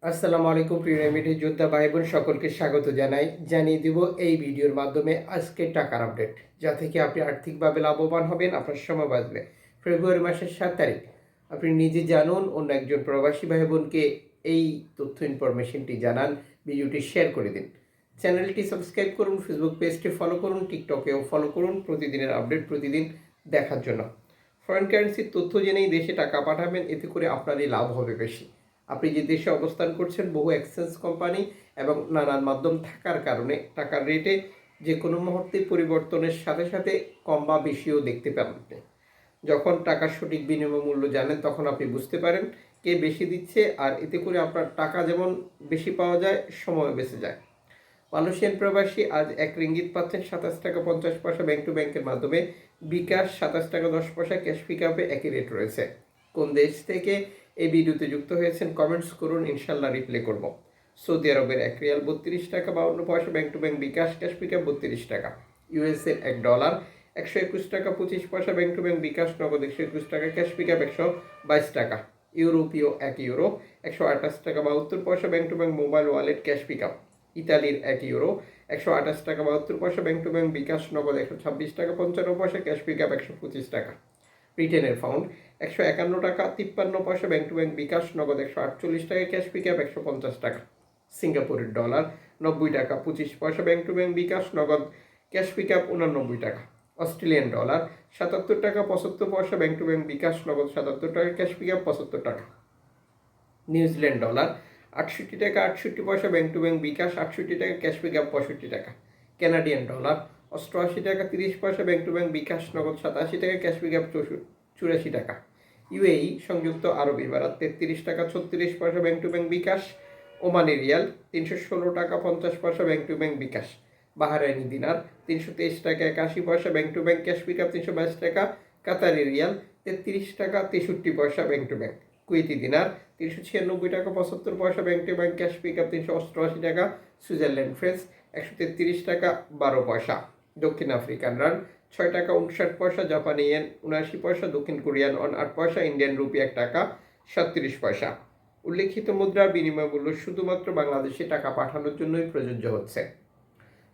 আসসালামু আলাইকুম প্রিয় রেমিডি যোদ্ধা ভাই বোন সকলকে স্বাগত জানিয়ে দিব এই ভিডিওর মাধ্যমে আজকে টাকার আপডেট, যা থেকে আপনি আর্থিকভাবে লাভবান হবেন, আপনার সময় বাঁচবে। ফেব্রুয়ারি মাসের 7 তারিখ আপনি নিজে জানুন, অন্য একজন প্রবাসী ভাই বোনকে এই তথ্য ইনফরমেশনটি জানান, ভিডিওটি শেয়ার করে দিন। চ্যানেলটি সাবস্ক্রাইব করুন, ফেসবুক পেজটি ফলো করুন, টিকটকেও ফলো করুন প্রতিদিনের আপডেট প্রতিদিন দেখার জন্য। ফরেন কারেন্সির তথ্য জেনেই দেশে টাকা পাঠাবেন, এতে করে আপনারই লাভ হবে বেশি। আপনি যে দেশে অবস্থান করছেন, বহু এক্সচেঞ্জ কোম্পানি এবং নানান মাধ্যম থাকার কারণে টাকার রেটে যে কোনো মুহূর্তে পরিবর্তনের সাথে সাথে কম বা বেশিও দেখতে পাবেন। যখন টাকার সঠিক বিনিময় মূল্য জানেন, তখন আপনি বুঝতে পারেন কে বেশি দিচ্ছে, আর এতে করে আপনার টাকা যেমন বেশি পাওয়া যায়, সময় বেঁচে যায়। মালয়েশিয়ান প্রবাসী আজ 1 রিঙ্গিত পাচ্ছেন 27 টাকা 50 পয়সা ব্যাংক টু ব্যাংকের মাধ্যমে। বিকাশ 27 টাকা 10 পয়সা, ক্যাশ পিক আপে একই রেট রয়েছে। কোন দেশ থেকে এই ভিডিওতে যুক্ত হয়েছেন কমেন্টস করুন, ইনশাল্লাহ রিপ্লাই করব। সৌদি আরবের 1 রিয়াল 32 টাকা 52 পয়সা bank to bank bKash, cash pick up 32 টাকা। ইউএসএর $1 121 টাকা 25 পয়সা ব্যাংক টু ব্যাংক বিকাশ, নগদ 121 টাকা, ক্যাশ পিক আপ 122 টাকা। ইউরোপীয় 1 ইউরো 128 টাকা 72 পয়সা bank to bank mobile wallet, cash pick up. ইতালির 1 ইউরো 128 টাকা 72 পয়সা ব্যাংক টু ব্যাংক বিকাশ, নগদ 126 টাকা 55 পয়সা, ক্যাশ পিক আপ 125 টাকা। ব্রিটেনের পাউন্ড 151 টাকা 53 পয়সা ব্যাংক টু ব্যাংক বিকাশ, নগদ 148 টাকা, ক্যাশ পিক আপ 150 টাকা। সিঙ্গাপুরের ডলার 90 টাকা 25 পয়সা ব্যাংক টু ব্যাংক বিকাশ, নগদ ক্যাশ পিক আপ 89 টাকা। অস্ট্রেলিয়ান ডলার 77 টাকা 75 পয়সা ব্যাংক টু ব্যাংক বিকাশ, নগদ 77 টাকা, ক্যাশ পিক আপ 75 টাকা। নিউজিল্যান্ড ডলার 68 টাকা 68 পয়সা ব্যাংক টু ব্যাংক বিকাশ, 68 টাকা, ক্যাশ পিক আপ 65 টাকা। কানাডিয়ান ডলার 88 টাকা 30 পয়সা ব্যাংক টু ব্যাংক বিকাশ, নগদ 87 টাকা, ক্যাশ পিক আপ 84 টাকা। ইউএই সংযুক্ত আরব আমিরাত 33 টাকা 36 পয়সা bank to bank bKash. Omani riyal 316 টাকা 50 পয়সা bank to bank bKash. Bahraini dinar 323 টাকা 81 পয়সা bank to bank, cash pick up 322 টাকা। কাতারি রিয়াল 33 টাকা 63 পয়সা bank to bank. Kuwaiti dinar 396 টাকা 75 পয়সা bank to bank, cash pick up 388 টাকা। সুইজারল্যান্ড ফ্রেন্স 133 টাকা 12 পয়সা। দক্ষিণ আফ্রিকান রান 6 টাকা 59 পয়সা, জাপানি ইয়েন 79 পয়সা, দক্ষিণ কোরিয়ান ওয়ান 8 পয়সা, ইন্ডিয়ান রুপি 1 টাকা 37 পয়সা। উল্লেখিত মুদ্রার বিনিময় মূল্য শুধুমাত্র বাংলাদেশে টাকা পাঠানোর জন্যই প্রযোজ্য হচ্ছে।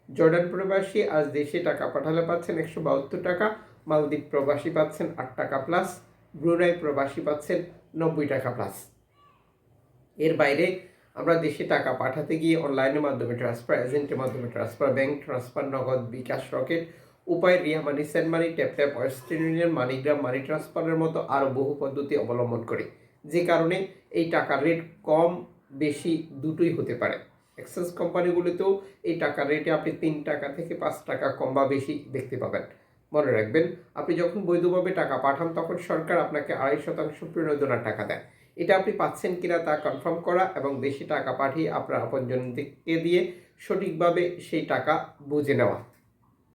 জর্ডান প্রবাসী আজ দেশে টাকা পাঠালে পাচ্ছেন 172 টাকা, মালদ্বীপ প্রবাসী পাচ্ছেন 8 টাকা প্লাস, ব্রুনাই প্রবাসী পাচ্ছেন 90 টাকা প্লাস। এর বাইরে আমরা দেশে টাকা পাঠাতে গিয়ে অনলাইনের মাধ্যমে ট্রান্সফার, এজেন্টের মাধ্যমে ট্রান্সফার, ব্যাংক ট্রান্সফার, নগদ, bKash, Rocket Upay, Ria Money, Send Money, Tap Tap, Western Union, MoneyGram, money ট্রান্সফারের মতো আরও বহু পদ্ধতি অবলম্বন করি, যে কারণে এই টাকার রেট কম বেশি দুটোই হতে পারে। এক্সচেঞ্জ কোম্পানিগুলিতেও এই টাকার রেটে আপনি 3 টাকা থেকে 5 টাকা কম বা বেশি দেখতে পাবেন। মনে রাখবেন, আপনি যখন বৈধভাবে টাকা পাঠান, তখন সরকার আপনাকে 2.5% প্রণোদনার টাকা দেয়। এটা আপনি পাচ্ছেন কিনা তা কনফার্ম করা এবং দেশে টাকা পাঠিয়ে আপনার আপনজনকে দিয়ে সঠিকভাবে সেই টাকা বুঝে নেওয়া।